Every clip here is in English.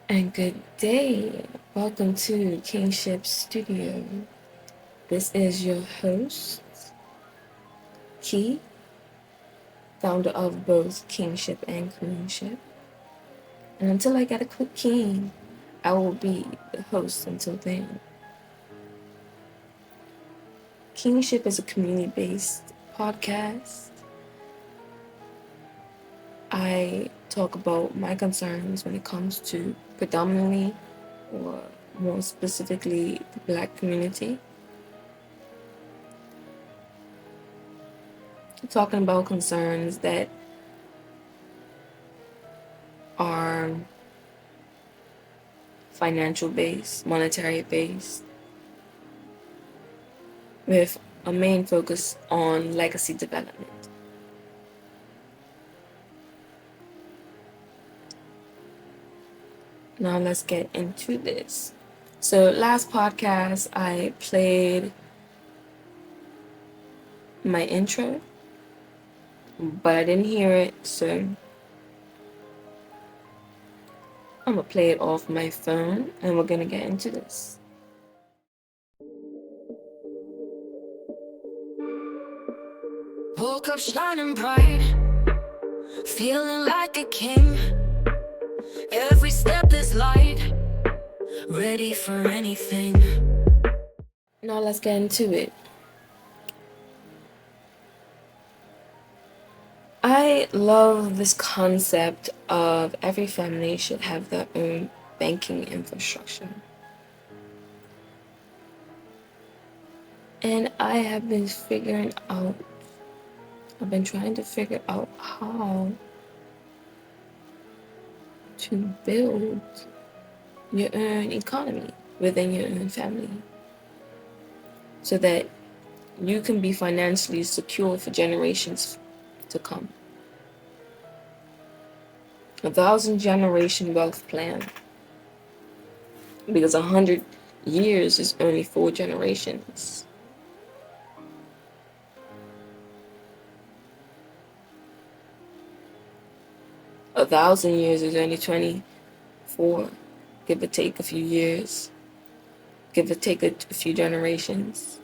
And good day. Welcome to Kingshipt Studio. This is your host, Key, founder of both Kingship and Queenship. And until I get a quick king, I will be the host until then. Kingship is a community-based podcast. I talk about my concerns when it comes to predominantly, or more specifically, the Black community. Talking about concerns that are financial based, monetary based, with a main focus on legacy development. Now let's get into this. So last podcast I played my intro, but I didn't hear it, so I'm gonna play it off my phone and we're gonna get into this. Woke up shining bright, feeling like a king. Every step is light, ready for anything. Now let's get into it. I love this concept of every family should have their own banking infrastructure. And I have been trying to figure out how to build your own economy within your own family so that you can be financially secure for generations to come. 1,000-generation wealth plan, because 100 years is only 4 generations. A 1,000 years is only 24, give or take a few years, give or take a few generations.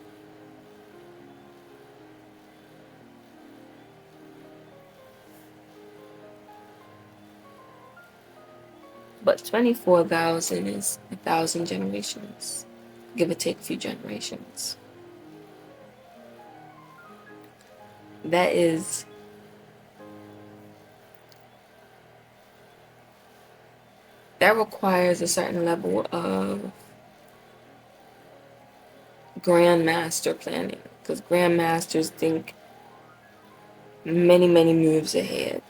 But 24,000 is 1,000 generations, give or take a few generations. That requires a certain level of grandmaster planning, because grandmasters think many, many moves ahead.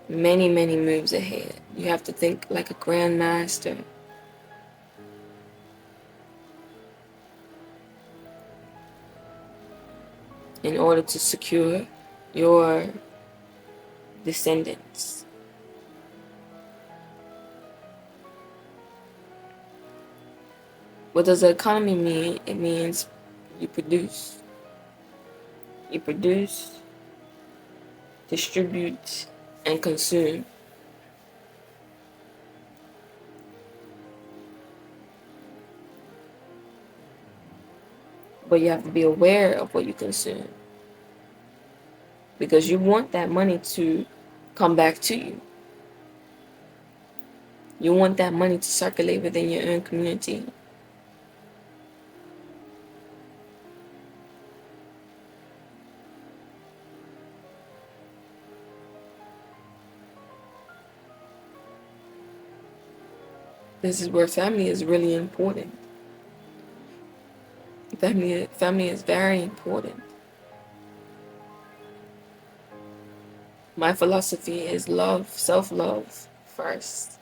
Many, many moves ahead. You have to think like a grandmaster. In order to secure your descendants. What does the economy mean? It means you produce. You produce, distribute, and consume. But you have to be aware of what you consume, because you want that money to come back to you. You want that money to circulate within your own community. This is where family is really important. Family is very important. My philosophy is love, self-love first.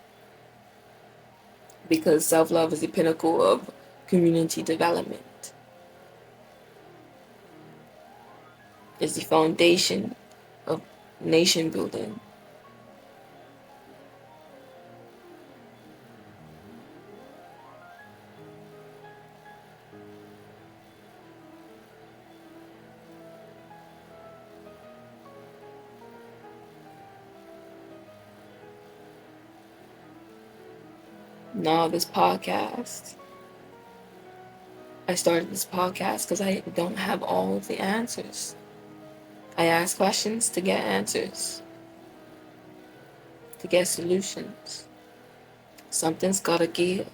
Because self-love is the pinnacle of community development. It's the foundation of nation building. Now, this podcast, I started this podcast because I don't have all of the answers. I ask questions to get answers, to get solutions. Something's gotta give.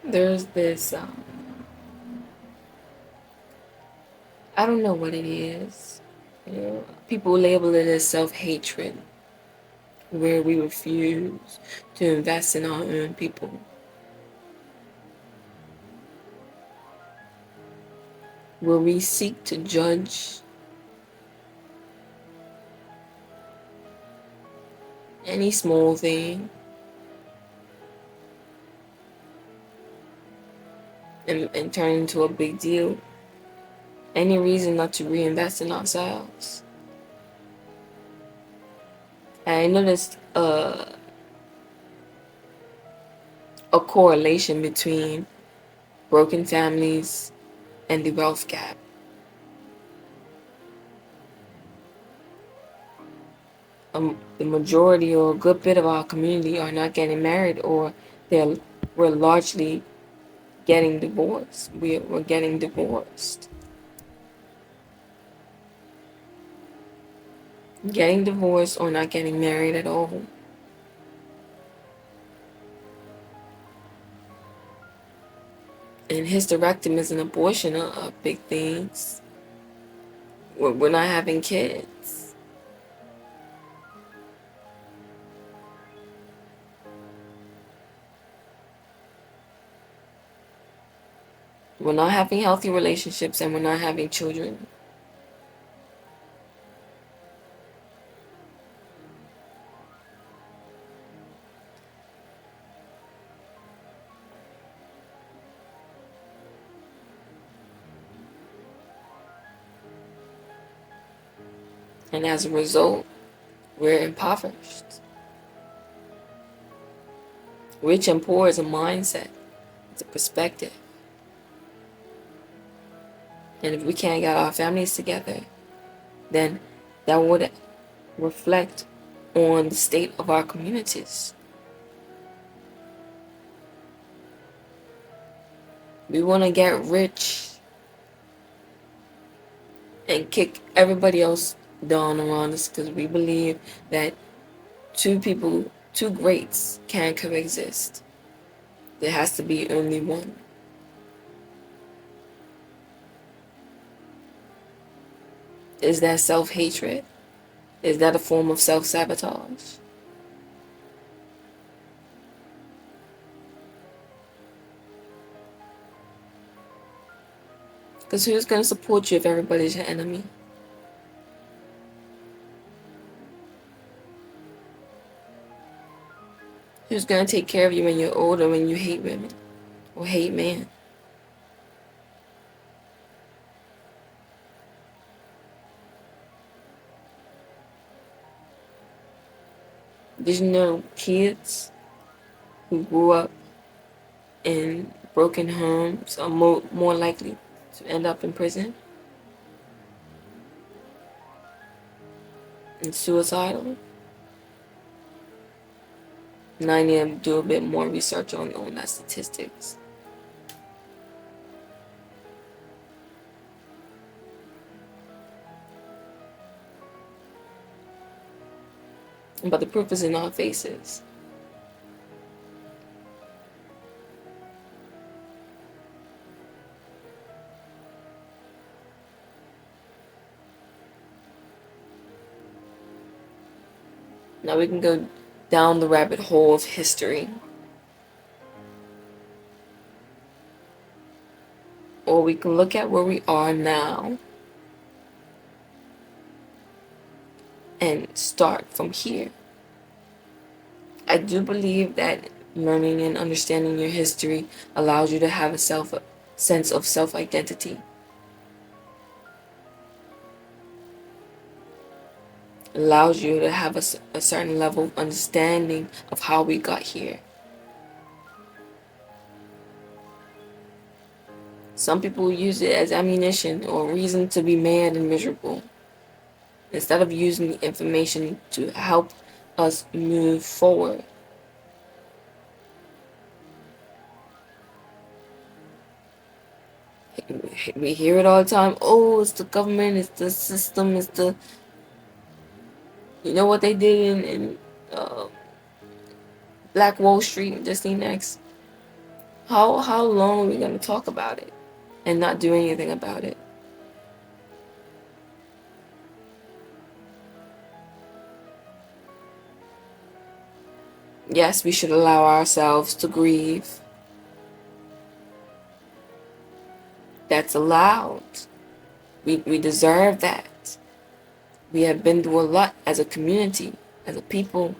There's this, I don't know what it is. You know, people label it as self-hatred, where we refuse to invest in our own people. Where we seek to judge any small thing and turn into a big deal. Any reason not to reinvest in ourselves. And I noticed a correlation between broken families and the wealth gap. The majority or a good bit of our community are not getting married, or we're largely getting divorced. We're getting divorced. Getting divorced or not getting married at all. And hysterectomies and abortion are big things. We're not having kids. We're not having healthy relationships, and we're not having children. And as a result, we're impoverished. Rich and poor is a mindset. It's a perspective. And if we can't get our families together, then that would reflect on the state of our communities. We want to get rich and kick everybody else down around us because we believe that two greats can't coexist. There has to be only one. Is that self-hatred? Is that a form of self-sabotage? Because who's going to support you if everybody's your enemy? Who's going to take care of you when you're older, when you hate women or hate men? Did you know kids who grew up in broken homes are more likely to end up in prison and suicidal? Now I need to do a bit more research on that statistics. But the proof is in our faces. Now we can go down the rabbit hole of history. or we can look at where we are now and start from here. I do believe that learning and understanding your history allows you to have a sense of self-identity. Allows you to have a certain level of understanding of how we got here. Some people use it as ammunition or reason to be mad and miserable, instead of using the information to help us move forward. We hear it all the time. Oh, it's the government, it's the system, it's the... You know what they did in Black Wall Street just next? How long are we going to talk about it and not do anything about it? Yes, we should allow ourselves to grieve. That's allowed. We deserve that. We have been through a lot as a community, as a people.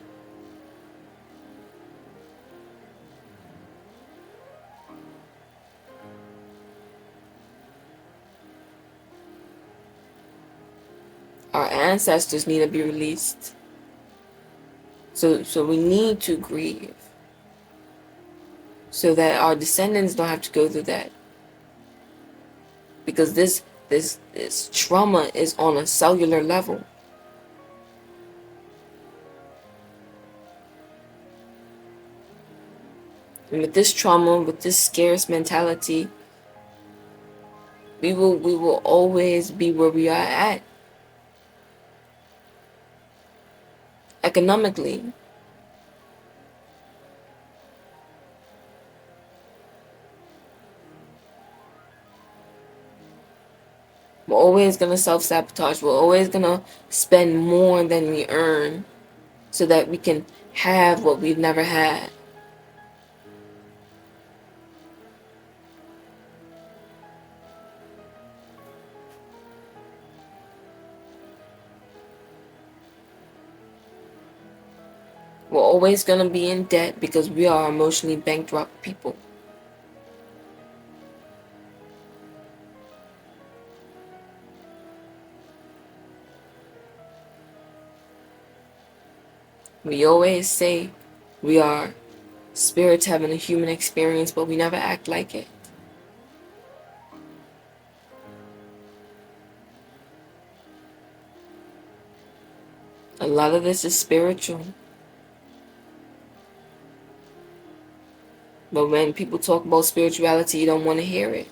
Our ancestors need to be released. So we need to grieve, so that our descendants don't have to go through that. Because this trauma is on a cellular level. And with this trauma, with this scarce mentality, we will always be where we are at. Economically. We're always going to self-sabotage. We're always going to spend more than we earn so that we can have what we've never had. We're always going to be in debt because we are emotionally bankrupt people. We always say we are spirits having a human experience, but we never act like it. A lot of this is spiritual. But when people talk about spirituality, you don't want to hear it.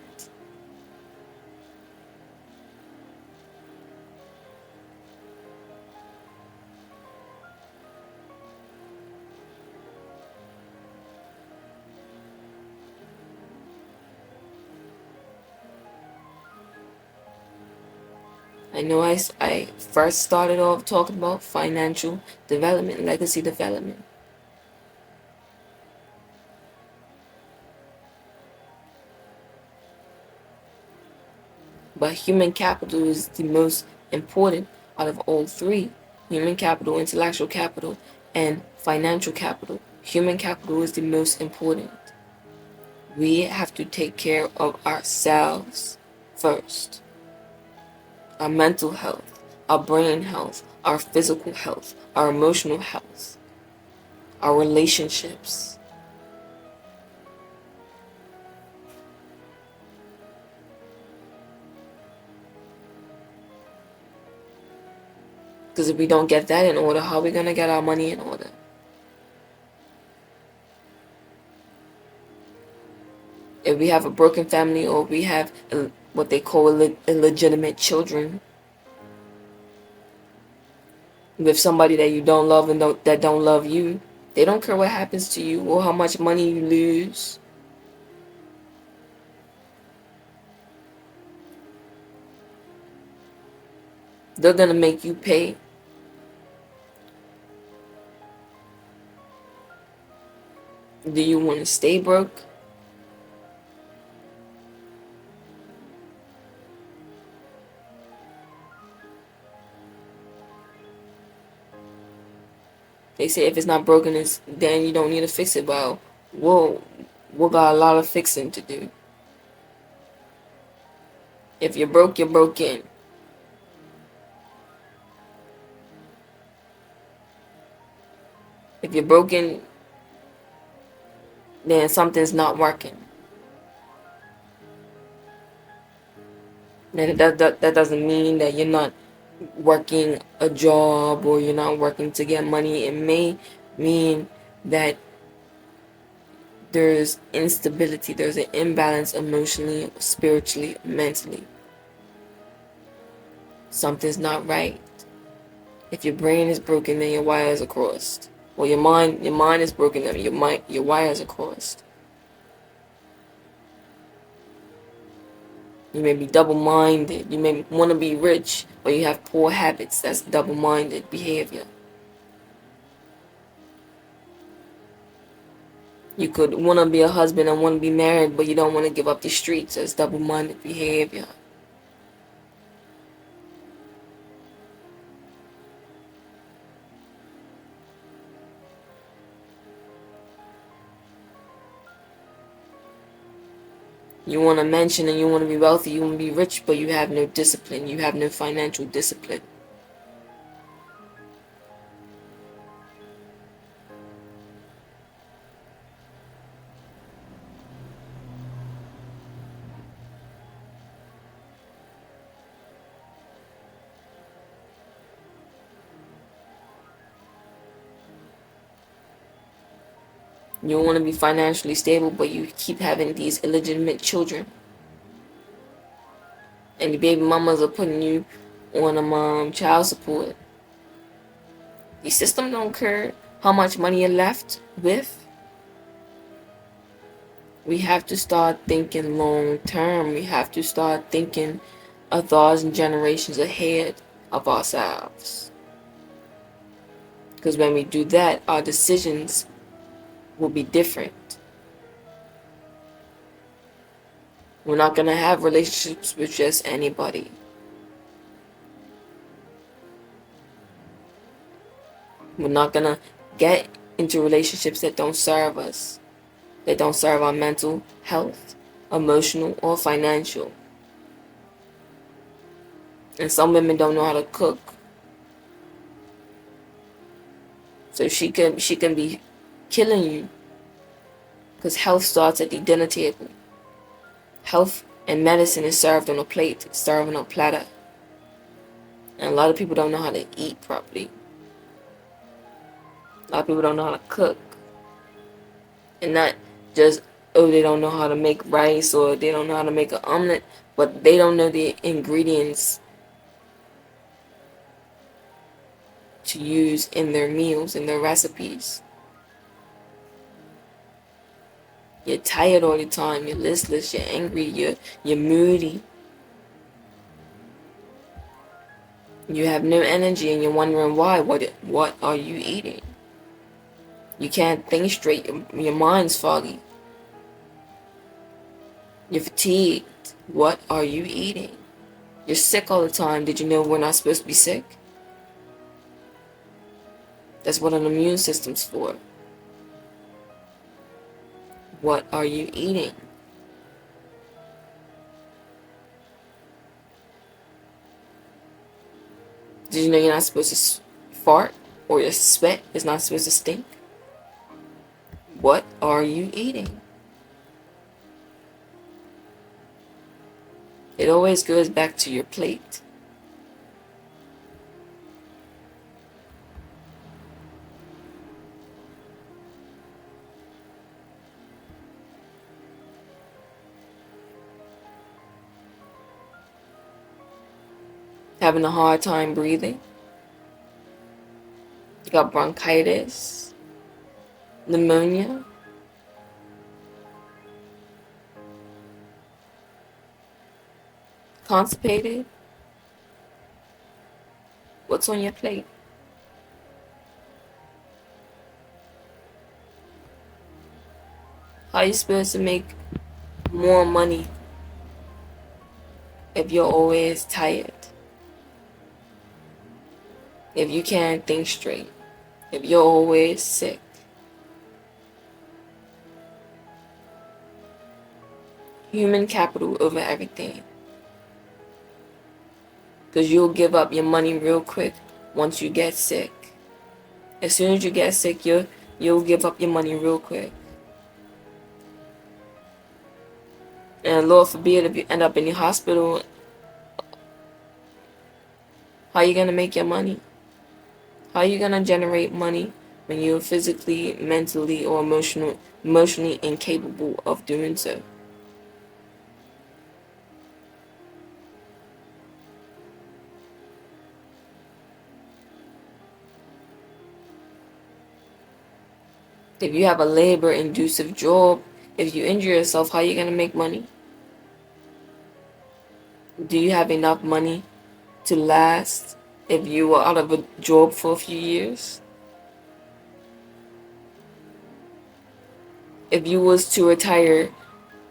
I know I first started off talking about financial development, legacy development. But human capital is the most important out of all three. Human capital, intellectual capital, and financial capital. Human capital is the most important. We have to take care of ourselves first. Our mental health, our brain health, our physical health, our emotional health, our relationships. Because if we don't get that in order, how are we going to get our money in order? If we have a broken family, or we have what they call illegitimate children with somebody that you don't love and that don't love you, they don't care what happens to you or how much money you lose. They're going to make you pay. Do you want to stay broke? They say if it's not broken, then you don't need to fix it. Well, we'll got a lot of fixing to do. If you're broke, you're broken. If you're broken, then something's not working. Then that doesn't mean that you're not working a job or you're not working to get money. It may mean that there's instability, there's an imbalance emotionally, spiritually, mentally. Something's not right. If your brain is broken, then your wires are crossed. Well, your mind is broken, then your wires are crossed. You may be double-minded. You may want to be rich, but you have poor habits. That's double-minded behavior. You could want to be a husband and want to be married, but you don't want to give up the streets. That's double-minded behavior. You want a mansion and you want to be wealthy, you want to be rich, but you have no discipline. You have no financial discipline. You want to be financially stable, but you keep having these illegitimate children. And the baby mamas are putting you on child support. The system don't care how much money you're left with. We have to start thinking long term. We have to start thinking 1,000 generations ahead of ourselves. Because when we do that, our decisions will be different. We're not going to have relationships with just anybody. We're not going to get into relationships that don't serve us, that don't serve our mental health, emotional, or financial. And some women don't know how to cook. So she can be killing you, because health starts at the dinner table. Health and medicine is served on a plate, it's served on a platter. And a lot of people don't know how to eat properly. A lot of people don't know how to cook. And not just, they don't know how to make rice or they don't know how to make an omelet, but they don't know the ingredients to use in their meals, in their recipes. You're tired all the time, you're listless, you're angry, you're moody. You have no energy and you're wondering why. What are you eating? You can't think straight, your mind's foggy. You're fatigued. What are you eating? You're sick all the time. Did you know we're not supposed to be sick? That's what an immune system's for. What are you eating? Did you know you're not supposed to fart or your sweat is not supposed to stink? What are you eating? It always goes back to your plate. Having a hard time breathing. You got bronchitis, pneumonia. Constipated. What's on your plate? How are you supposed to make more money if you're always tired? If you can't think straight? if you're always sick? Human capital over everything. Because you'll give up your money real quick once you get sick. As soon as you get sick, you'll give up your money real quick. And Lord forbid, if you end up in the hospital, how are you going to make your money? How are you going to generate money when you're physically, mentally, or emotionally incapable of doing so? If you have a labor-inducive job, if you injure yourself, how are you going to make money? Do you have enough money to last if you were out of a job for a few years? If you was to retire,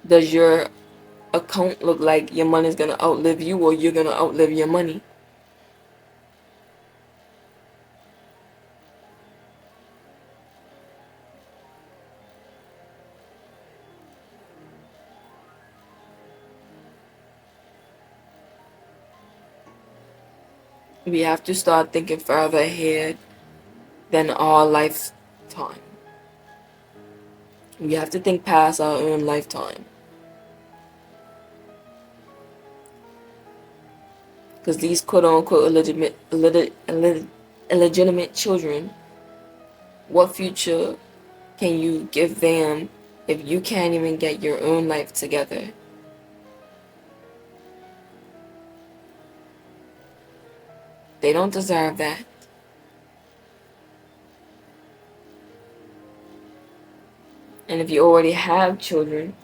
does your account look like your money's going to outlive you, or you're going to outlive your money? We have to start thinking further ahead than our lifetime. We have to think past our own lifetime. Because these quote-unquote illegitimate children, what future can you give them if you can't even get your own life together? They don't deserve that. And if you already have children,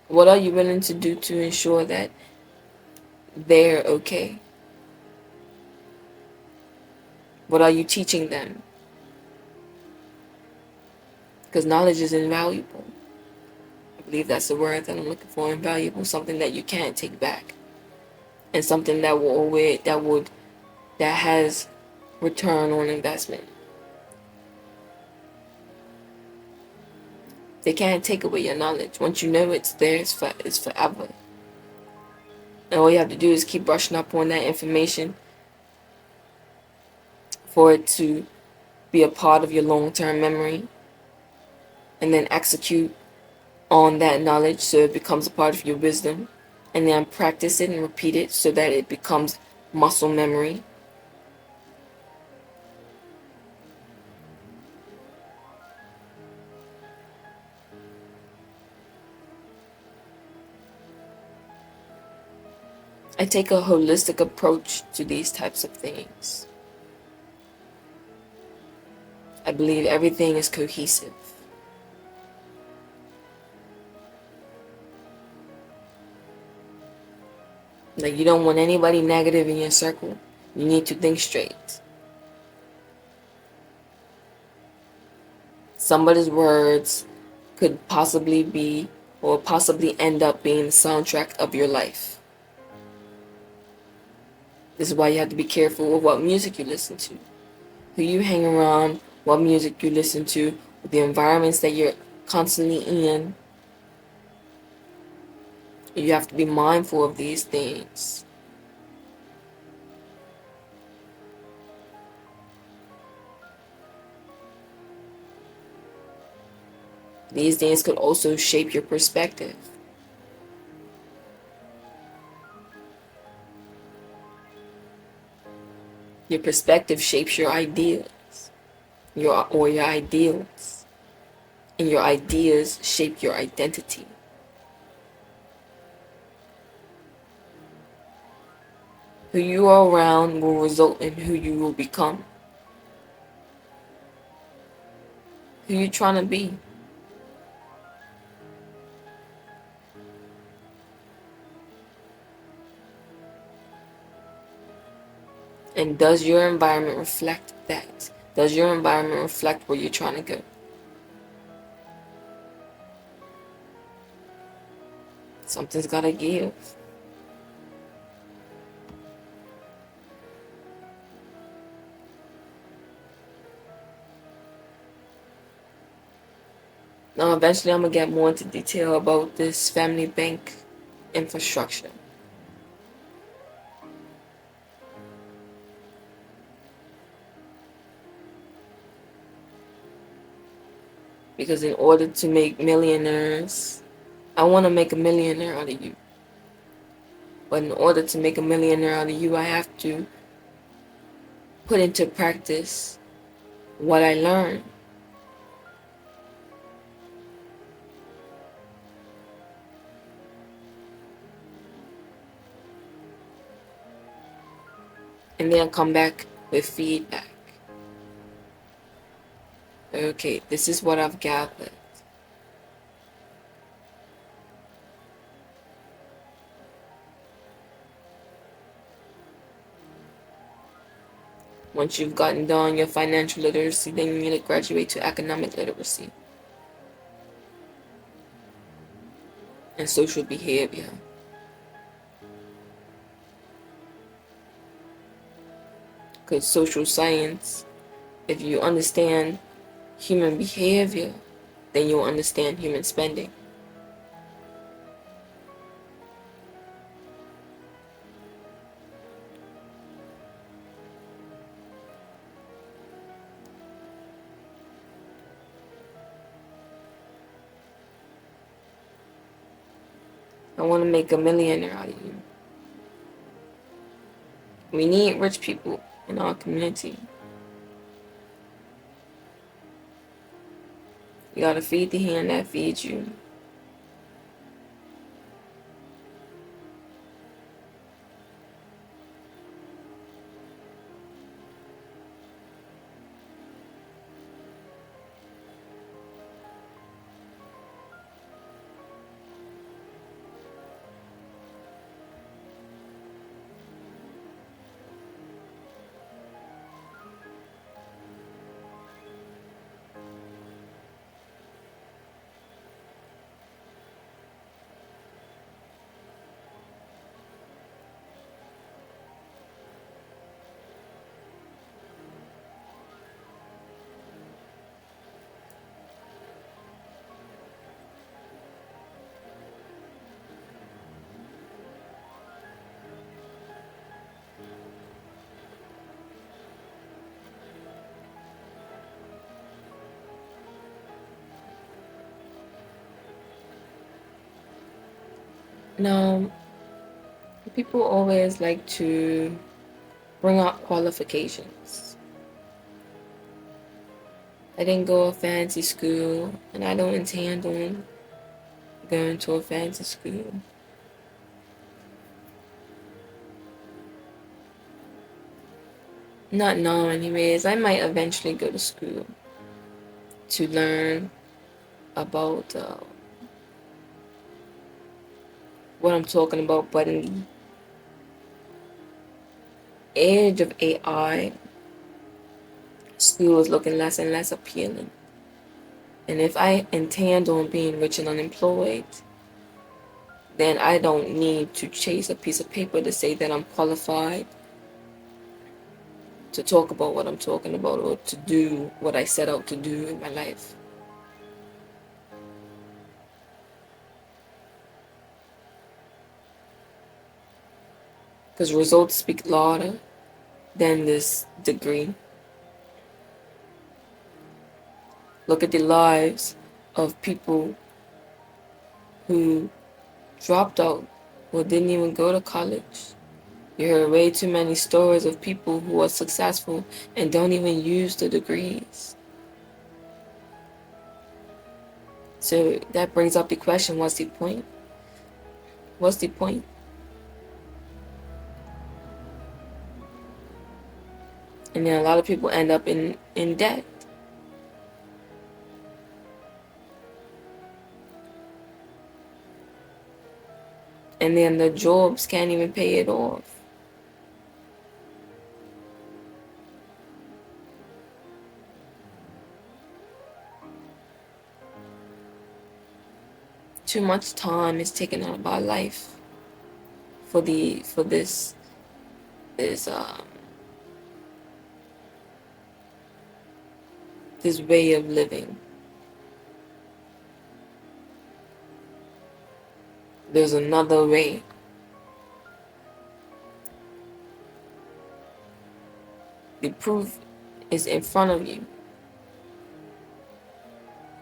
what are you willing to do to ensure that they're okay? What are you teaching them? Because knowledge is invaluable. I believe that's the word that I'm looking for, invaluable, something that you can't take back. And something that that has return on investment. They can't take away your knowledge. Once you know it's there, it's forever. And all you have to do is keep brushing up on that information for it to be a part of your long-term memory, and then execute on that knowledge so it becomes a part of your wisdom, and then practice it and repeat it so that it becomes muscle memory. I take a holistic approach to these types of things. I believe everything is cohesive. Like, you don't want anybody negative in your circle. You need to think straight. Somebody's words could possibly be, or possibly end up being, the soundtrack of your life. This is why you have to be careful of what music you listen to, who you hang around, what music you listen to, the environments that you're constantly in. You have to be mindful of these things. These things could also shape your perspective. Your perspective shapes your ideas, your ideals, and your ideas shape your identity. Who you are around will result in who you will become. Who you trying to be? And does your environment reflect that? Does your environment reflect where you're trying to go? Something's gotta give. Now, eventually, I'm going to get more into detail about this family bank infrastructure. Because in order to make millionaires, I want to make a millionaire out of you. But in order to make a millionaire out of you, I have to put into practice what I learned. And then come back with feedback. Okay, this is what I've gathered. Once you've gotten done your financial literacy, then you need to graduate to economic literacy and social behavior. Because social science, if you understand human behavior, then you'll understand human spending. I want to make a millionaire out of you. We need rich people in our community. You gotta feed the hand that feeds you. Now, people always like to bring up qualifications. I didn't go to a fancy school, and I don't intend on going to a fancy school. Not now anyways. I might eventually go to school to learn about what I'm talking about, but in the age of AI, school is looking less and less appealing. And if I intend on being rich and unemployed, then I don't need to chase a piece of paper to say that I'm qualified to talk about what I'm talking about or to do what I set out to do in my life. Because results speak louder than this degree. Look at the lives of people who dropped out or didn't even go to college. You hear way too many stories of people who are successful and don't even use the degrees. So that brings up the question, what's the point? What's the point? And then a lot of people end up in debt. And then the jobs can't even pay it off. Too much time is taken out of our life for this way of living. There's another way. The proof is in front of you.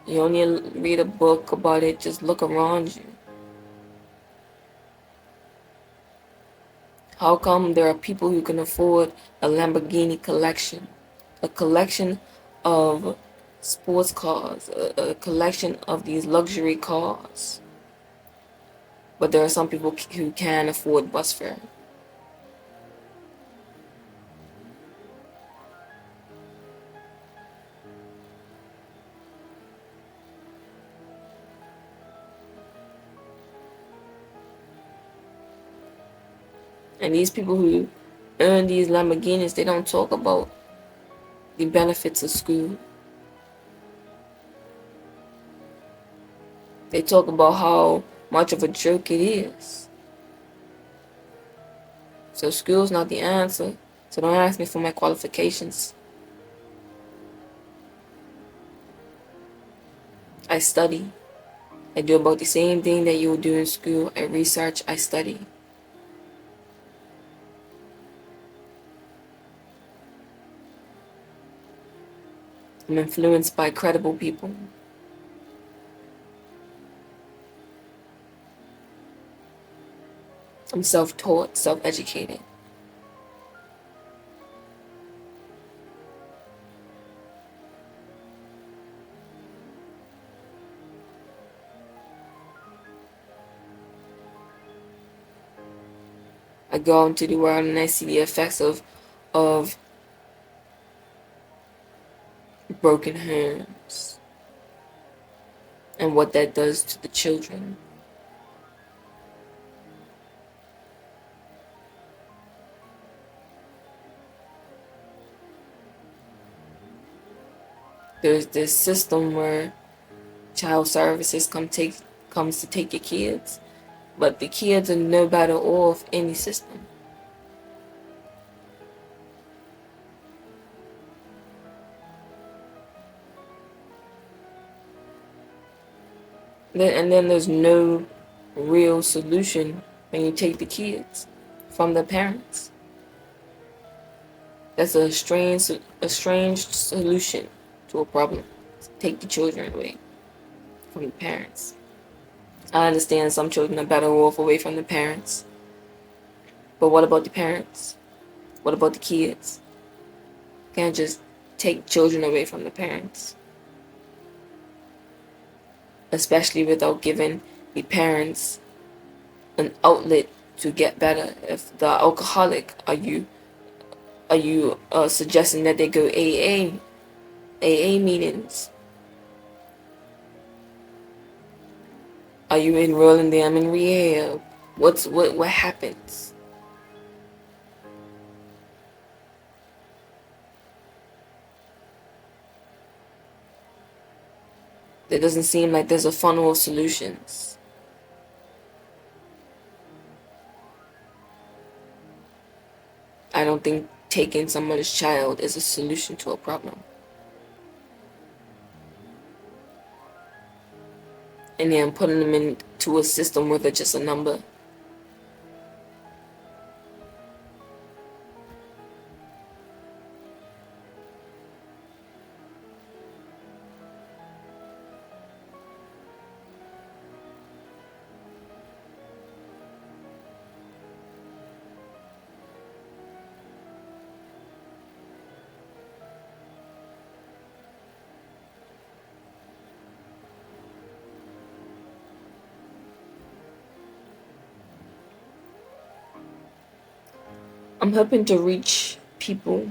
You only read a book about it, just look around you. How come there are people who can afford a Lamborghini collection? A collection of sports cars, a collection of these luxury cars. But there are some people who can afford bus fare. And these people who earn these Lamborghinis, they don't talk about the benefits of school. They talk about how much of a joke it is. So school's not the answer. So don't ask me for my qualifications. I study. I do about the same thing that you would do in school. I research, I study. I'm influenced by credible people. I'm self-taught, self-educated. I go out into the world and I see the effects of broken homes and what that does to the children. There's this system where child services comes to take your kids, but the kids are no better off in the system. And then there's no real solution when you take the kids from the parents. That's a strange solution to a problem. Take the children away from the parents. I understand some children are better off away from the parents. But what about the parents? What about the kids? You can't just take children away from the parents. Especially without giving the parents an outlet to get better. If the alcoholic, are you suggesting that they go AA meetings? Are you enrolling them in rehab? What happens? There doesn't seem like there's a funnel of solutions. I don't think taking someone's child is a solution to a problem. And then putting them into a system where they're just a number. I'm hoping to reach people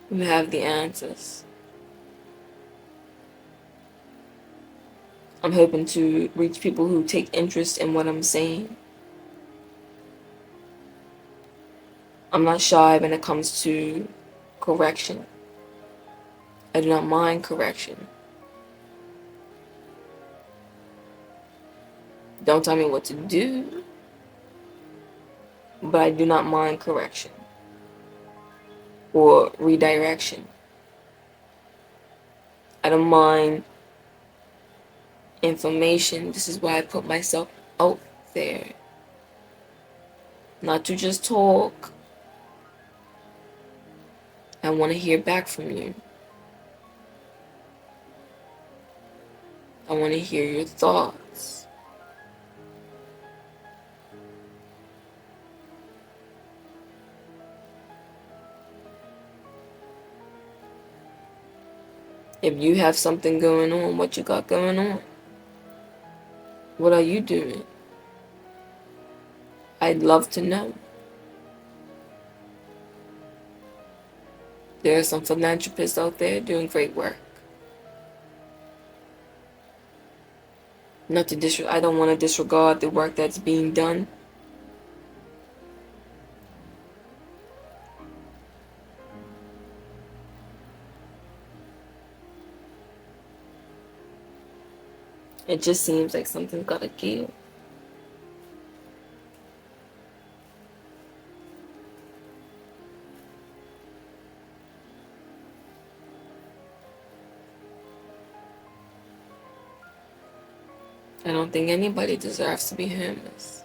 who have the answers. I'm hoping to reach people who take interest in what I'm saying. I'm not shy when it comes to correction. I do not mind correction. Don't tell me what to do, but I do not mind correction or redirection. I don't mind information. This is why I put myself out there. Not to just talk. I want to hear back from you. I want to hear your thoughts. If you have something going on, what you got going on? What are you doing? I'd love to know. There are some philanthropists out there doing great work. I don't want to disregard the work that's being done. It just seems like something's gotta give. I don't think anybody deserves to be homeless.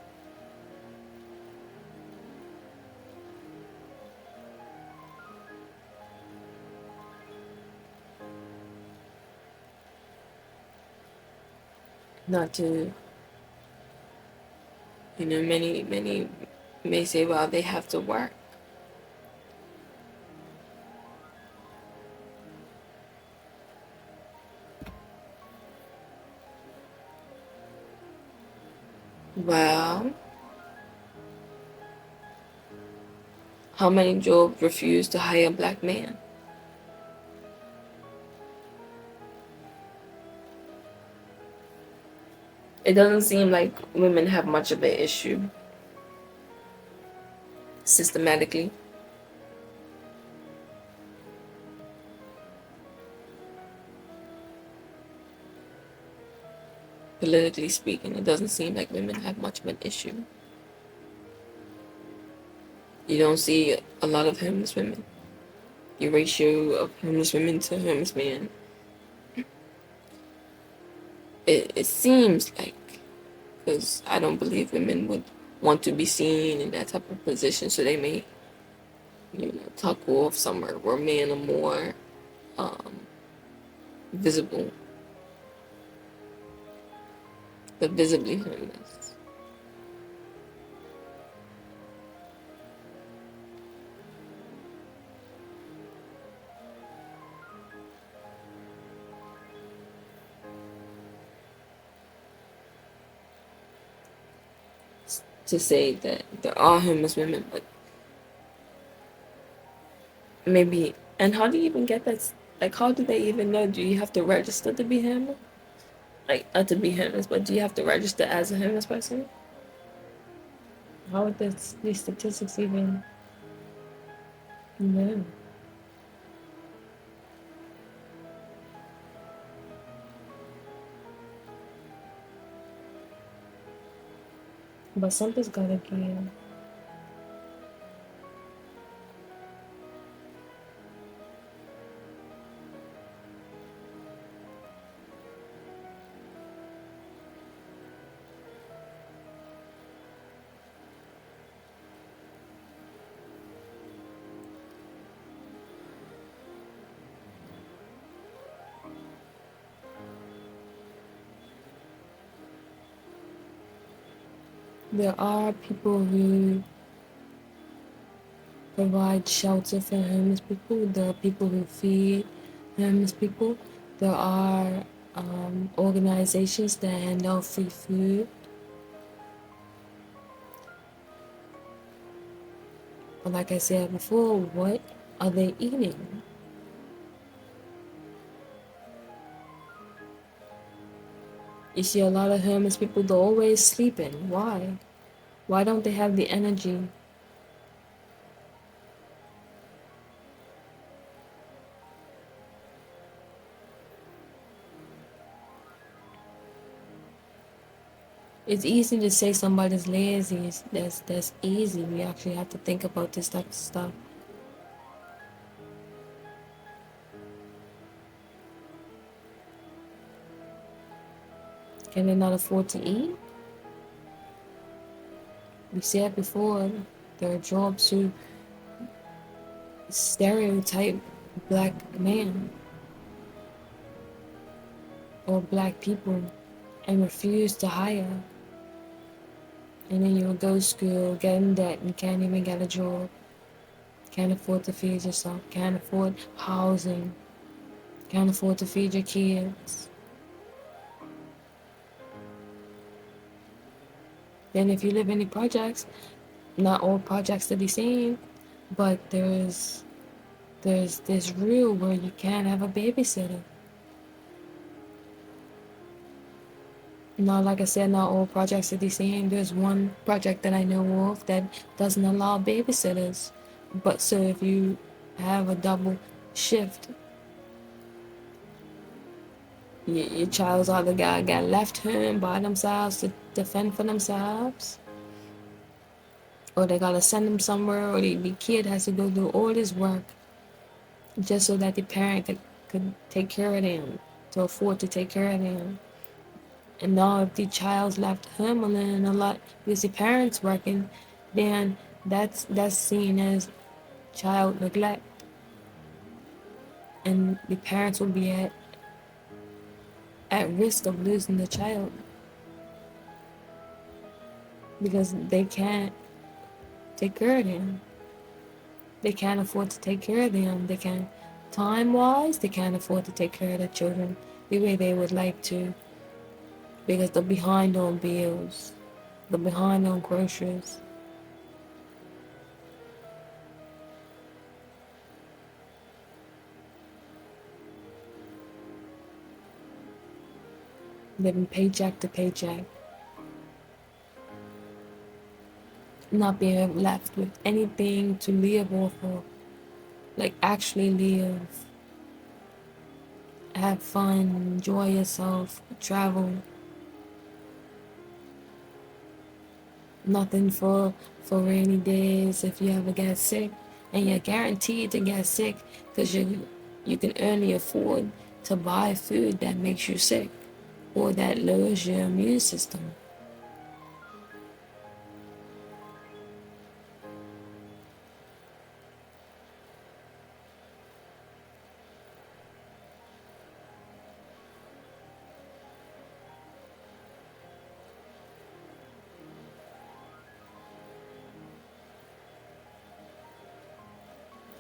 Not to, many may say, well, they have to work. Well, how many jobs refuse to hire a black man? It doesn't seem like women have much of an issue systematically. Politically speaking, it doesn't seem like women have much of an issue. You don't see a lot of homeless women. The ratio of homeless women to homeless men, it seems like, because I don't believe women would want to be seen in that type of position, so they may, tuck off somewhere where men are more visible, but visibly homeless. To say that there are homeless women, but maybe, and how do you even get that? Like, how do they even know? Do you have to register to be homeless? Like, not to be homeless, but do you have to register as a homeless person? How would these statistics even know? But something's gotta give. There are people who provide shelter for homeless people. There are people who feed homeless people. There are organizations that hand out free food. But like I said before, what are they eating? You see a lot of homeless people, they're always sleeping. Why? Why don't they have the energy? It's easy to say somebody's lazy. That's easy. We actually have to think about this type of stuff. Can they not afford to eat? we said before, there are jobs who stereotype black man or black people and refuse to hire. And then you'll go to school, get in debt, and can't even get a job. Can't afford to feed yourself, can't afford housing, can't afford to feed your kids. Then if you live in the projects, not all projects are the same, but there's this rule where you can't have a babysitter. Now, like I said, not all projects are the same. There's one project that I know of that doesn't allow babysitters. But so if you have a double shift, your child's either got left home by themselves to defend for themselves, or they gotta send them somewhere, or the kid has to go do all this work just so that the parent could take care of them, to afford to take care of them. And now if the child's left home alone a lot because the parent's working, then that's seen as child neglect. And the parents will be at risk of losing the child because they can't take care of them. They can't afford to take care of them. They can't, time-wise, they can't afford to take care of their children the way they would like to because they're behind on bills. They're behind on groceries. Living paycheck to paycheck. Not being left with anything to live off of. Like actually live. Have fun, enjoy yourself, travel. Nothing for rainy days if you ever get sick. And you're guaranteed to get sick because you can only afford to buy food that makes you sick or that lowers your immune system.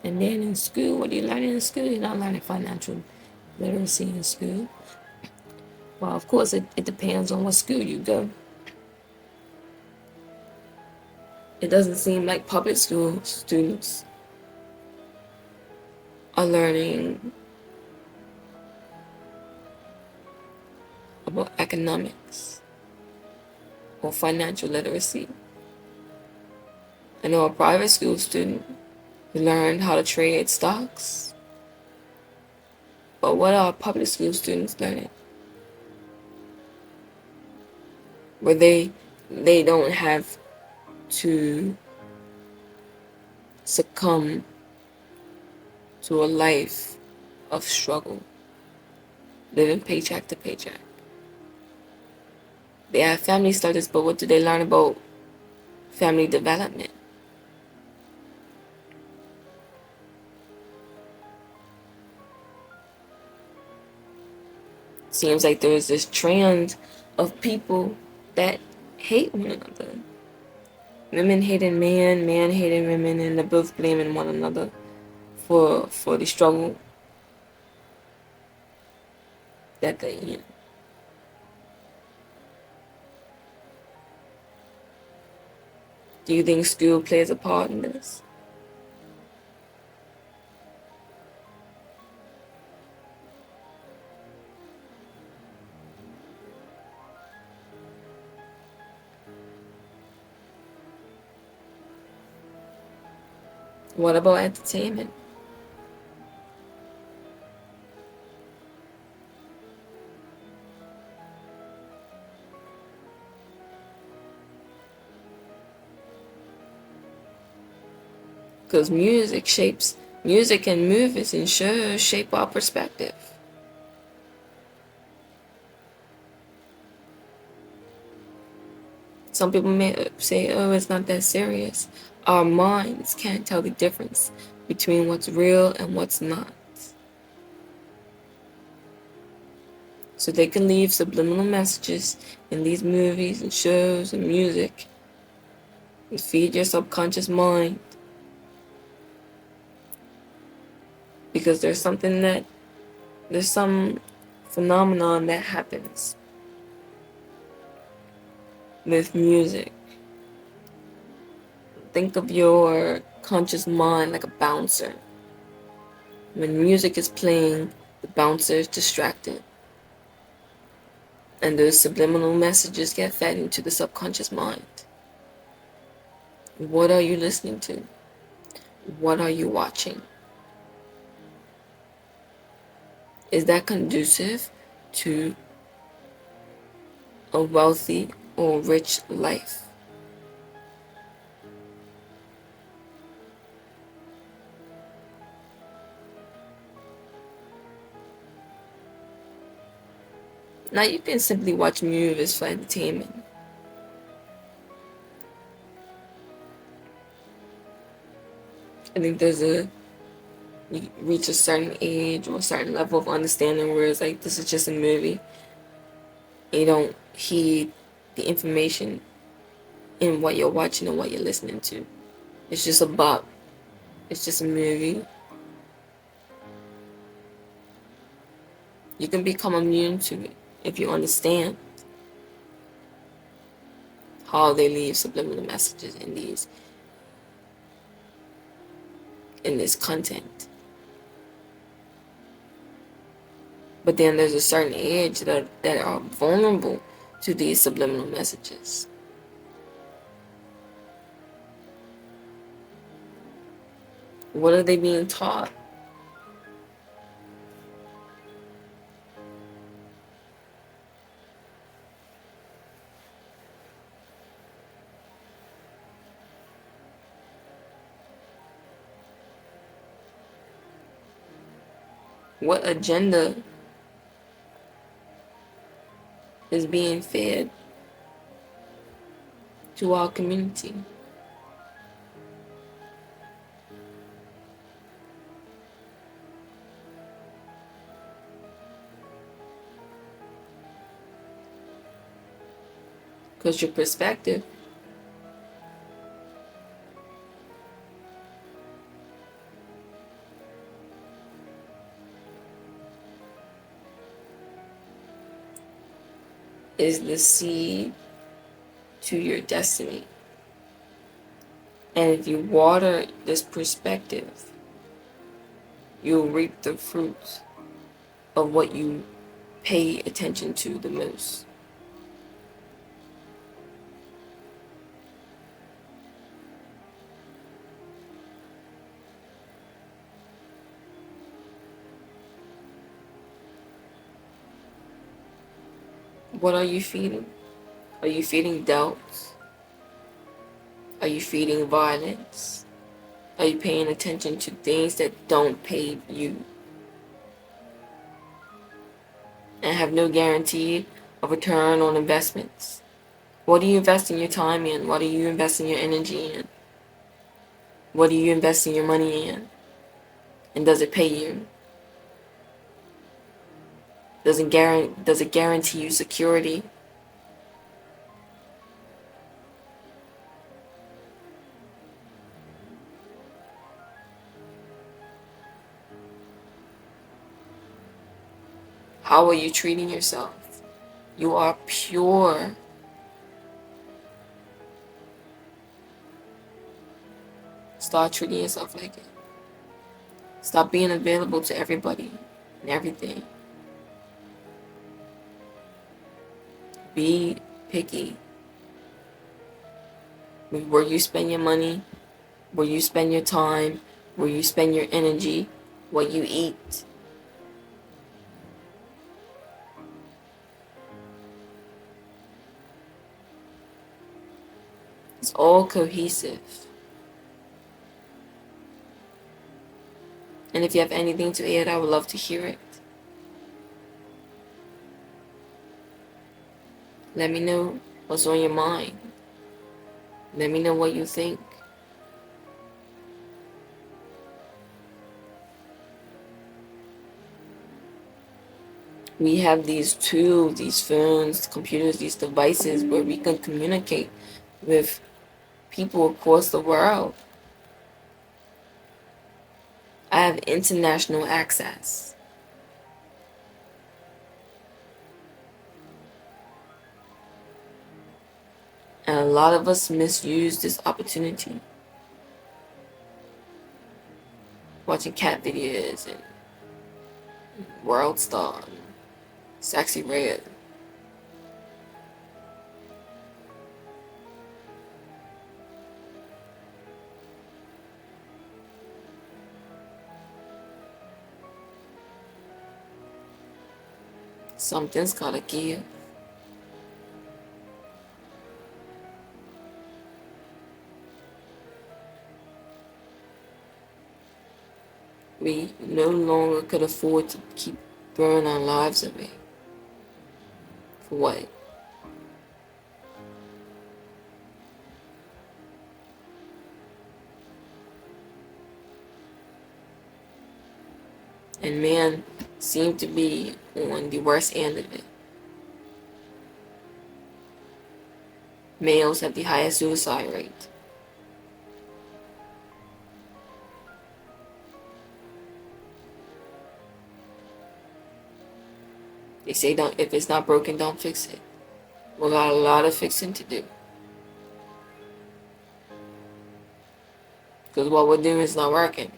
And then in school, what are you learning in school? You're not learning financial literacy in school. Well, of course, it depends on what school you go. It doesn't seem like public school students are learning about economics or financial literacy. I know a private school student who learned how to trade stocks. But what are public school students learning? Where they don't have to succumb to a life of struggle, living paycheck to paycheck. They have family studies, but what do they learn about family development? Seems like there is this trend of people that hate one another. Women hating men, man hating women, and they're both blaming one another for the struggle that they're in. Do you think school plays a part in this? What about entertainment? Because music and movies and shows shape our perspective. Some people may say, oh, it's not that serious. Our minds can't tell the difference between what's real and what's not. So they can leave subliminal messages in these movies and shows and music and feed your subconscious mind. Because there's some phenomenon that happens with music. Think of your conscious mind like a bouncer. When music is playing, the bouncer is distracted. And those subliminal messages get fed into the subconscious mind. What are you listening to? What are you watching? Is that conducive to a wealthy or rich life? Now you can simply watch movies for entertainment. I think you reach a certain age or a certain level of understanding where it's like, this is just a movie. You don't heed the information in what you're watching and what you're listening to. It's just a bop. It's just a movie. You can become immune to it if you understand how they leave subliminal messages in this content. But then there's a certain age that are vulnerable to these subliminal messages. What are they being taught? What agenda is being fed to our community? Because your perspective is the seed to your destiny. And if you water this perspective, you'll reap the fruits of what you pay attention to the most. What are you feeding? Are you feeding doubts? Are you feeding violence? Are you paying attention to things that don't pay you and have no guarantee of return on investments? What are you investing your time in? What are you investing your energy in? What are you investing your money in? And does it pay you? Does it guarantee you security? How are you treating yourself? You are pure. Start treating yourself like it. Stop being available to everybody and everything. Be picky with where you spend your money, where you spend your time, where you spend your energy, what you eat. It's all cohesive. And if you have anything to add, I would love to hear it. Let me know what's on your mind. Let me know what you think. We have these tools, these phones, computers, these devices where we can communicate with people across the world. I have international access. And a lot of us misuse this opportunity. Watching cat videos and World Star and Sexy Red. Something's gotta give. We no longer could afford to keep throwing our lives away. For what? And man seemed to be on the worst end of it. Males have the highest suicide rate. They say if it's not broken, don't fix it. We got a lot of fixing to do. Because what we're doing is not working.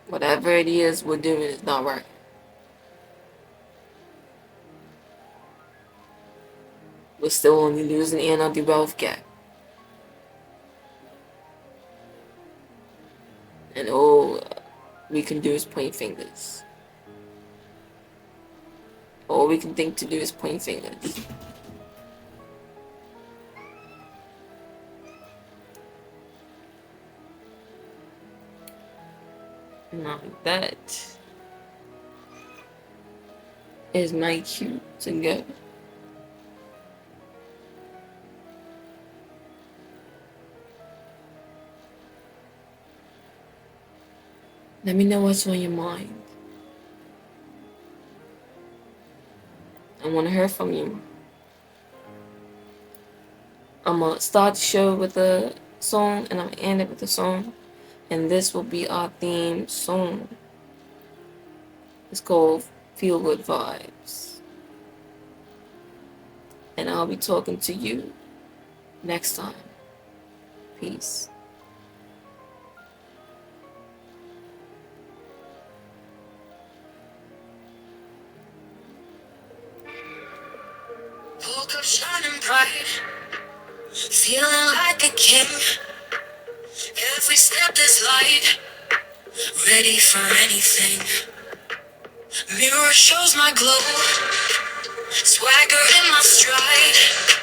Whatever it is we're doing is not working. We're still only losing in on the wealth gap. And all we can do is point fingers. All we can think to do is point fingers. Now that is my cue to go. Let me know what's on your mind. I want to hear from you. I'm going to start the show with a song and I'm going to end it with a song. And this will be our theme song. It's called Feel Good Vibes. And I'll be talking to you next time. Peace. Woke up shining bright, feeling like a king. Every step is light, ready for anything. Mirror shows my glow, swagger in my stride.